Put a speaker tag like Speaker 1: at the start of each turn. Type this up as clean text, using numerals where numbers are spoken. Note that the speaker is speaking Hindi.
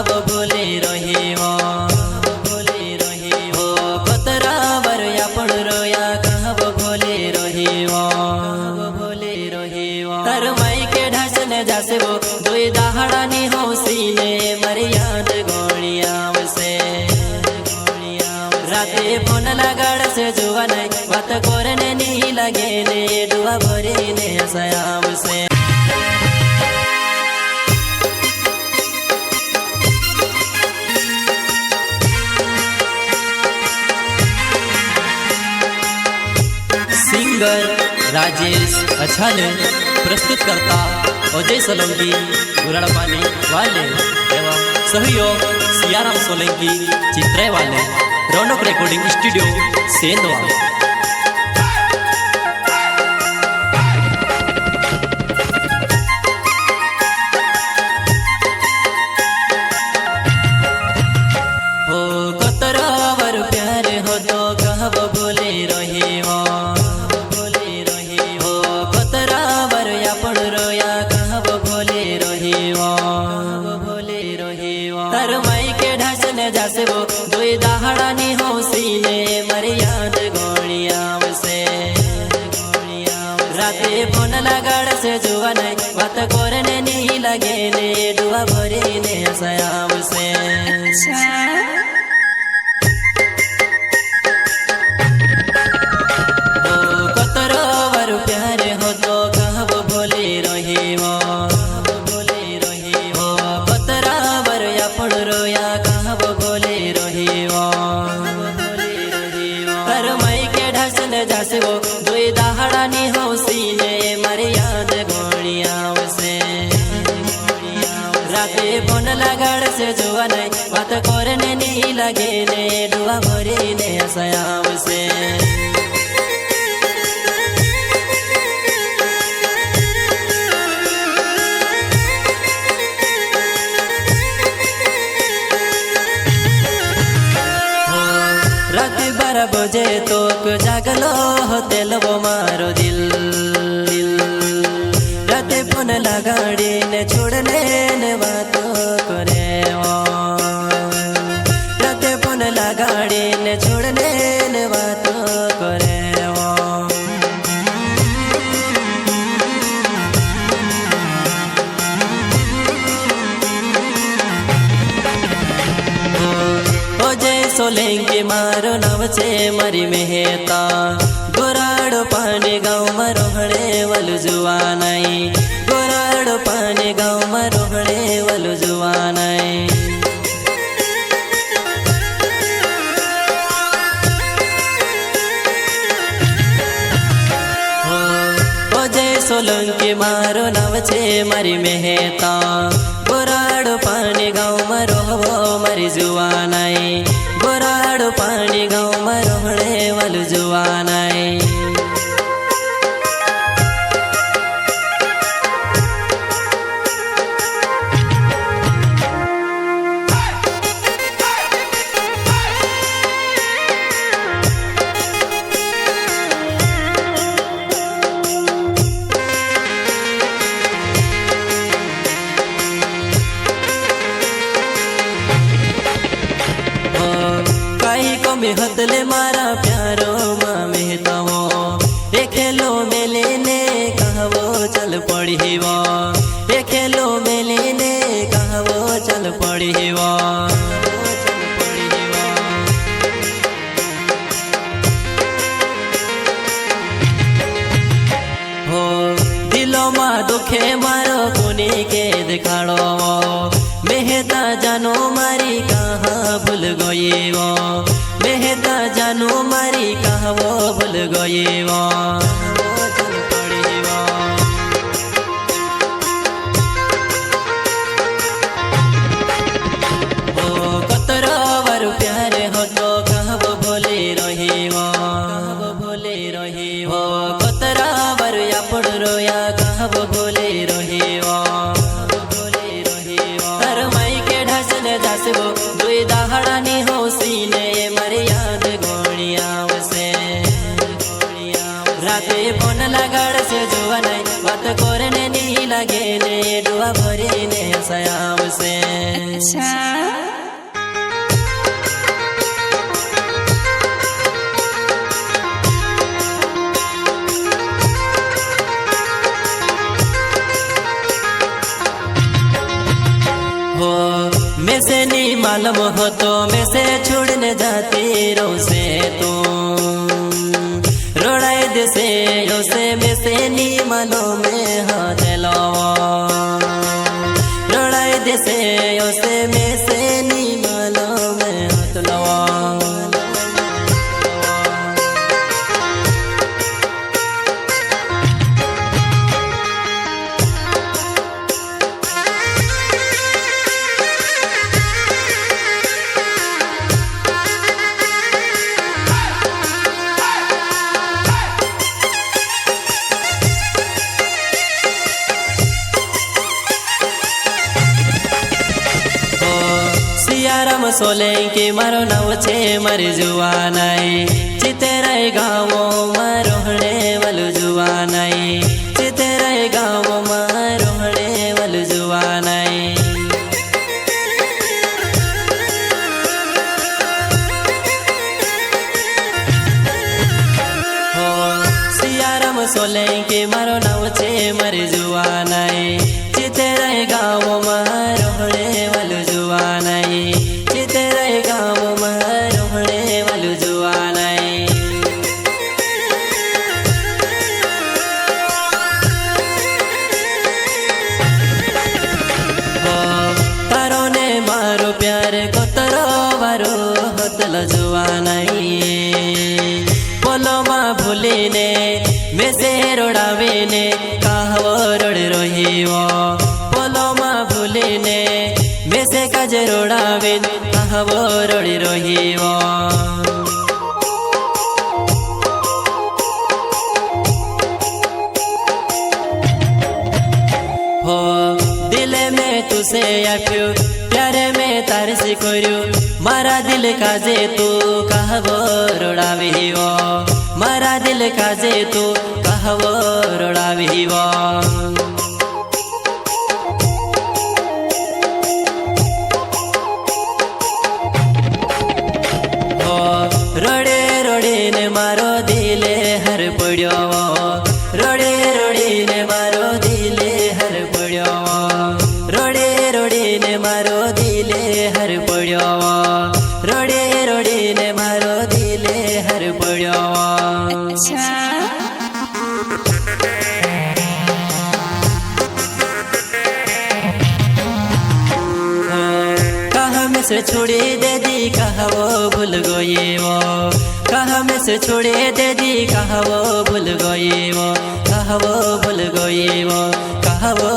Speaker 1: कहब भूले रही हो कतरा बर आपण रोया कहब भूले रही हो तर माई के ढासने जासे वो दुई दहाड़ानी हौसी ने मरी याद गोलिया से राते फोन लगाड़ से जुआ नहीं बात करने नहीं लगे ने डुआ भरी ने हंसायाम से सिंगर राजेश अछाले, प्रस्तुत करता अजय सोलंकी गुराड़पानी वाले एवं सहयोग सियाराम सोलंकी चित्रे वाले रौनक रिकॉर्डिंग स्टूडियो सेंधवा। हो कतरा वर प्यार हो तो कहब भूले रही हो कतरा वर आपण रोया कहब भूले रही हो तर माई के ढासने जासे वो दुई दहाड़ानी हौसी ने मरी याद गोलिया से राते फोन लगाड़ से जुआ नहीं बात करने नहीं लगे ने डुआ भरी ने हंसायाम से कतरा वर प्यार हो तो कहब भूले रही हो कतरा वर आपण रोया कहब भूले रही हो तर माई के ढासने जासे वो दुई दहाड़ानी हौसी ने मरी याद गोलिया से राते फोन लगाड़ से जुआ नहीं बात करने नहीं लगे ने डुआ भरी ने हंसायाम से रात 12 बजे तो जागलो हो तेलबो मारो दिल राते फोन लगाड़ी ने छोड़ने ने बात करे राते फोन लगाड़ी ने छोड़ने ने बात करे सोलंकी मारो नाव छे मरी मेहता गोराड़ो पानी गाँव में रोहणे वालू जुआ नहीं गोराड़ो पानी गाँव में रोहणे वालू जुआ नहीं जय सोलंकी मारो नाव छे मरी मेहता गोराड़ो पानी गाँव में रोहवो मरी जुआ नहीं गोराड़ो पानी गाँव में रोहणे वालू जुआ नहीं हतले मारा प्यारो माँ मेहता वो खेलो मेले ने कहवो चल पड़ी वो खेलो मेले ने कहवो चल पड़ी वो हो दिलो माँ दुखे मारो कोनी के दिखाड़ो मेहता जानो मारी कहाँ भूल गई वो मेहता जानू मारी कहवो भूल गई वो कतरा वर प्यार हो तो कहब भूले रही हो कतरा वर आपण रोया कहब भूले रही हो तर माई के ढासने जासे वो दुई दहाड़ानी हौसी ने मरी याद गोलिया से राते કરીને આવશે। मैं से नहीं मालूम हो तो मैं से छोड़ने जाती रोसे तू रोड़ाई दे से योसे मैं से नहीं मालूम में हाथ लो रोड़ाई दे से योसे मैं से नहीं मालूम में हाथ लो। सियाराम सोलंकी मारो नाव छे मारी जुवानाई चितेराई गाँव मारो हणे वालू जुवानाई चितेराई गाँव मारो हणे वालू जुवानाई। हो सियाराम सोलंकी मारो नाव छे मारी जुवानाई चितेराई गाँव मारो हणे वालू जुवानाई चितेराई गाँव मारो हणे वालू जुवानाई। तारो ने मारो प्यार कोतरो वारो होतल जुवानाई बोलो माँ भूली ने मैं से रोड़ावे ने कहवो रोड़ रोहीवो बोलो माँ भूली ने मैं से काज रोड़ावे कहवो रोड़ी रोहीवो। हो दिले में तुसे आप्यो प्यारे में तार से कोर्यो मारा दिल काजे तू कहवो रोड़ावीवो मारा दिल काजे तू कहवो रोड़ावीवो। रोड़े रोड़े ने मारो दिले हर पड़ो रोड़े रोड़े ने मारो दिले हर पड़ो रोड़े रोड़े ने मारो दिले हर पड़ो रोड़े रोड़े ने मारो दिले हर पड़ो। कहाँ में से छोड़ी दे दी कहाँ वो भूल गई वो कहाँ में से छोड़ी दे दी कहाँ वो भूल गई वो कहाँ वो भूल गई वो कहाँ वो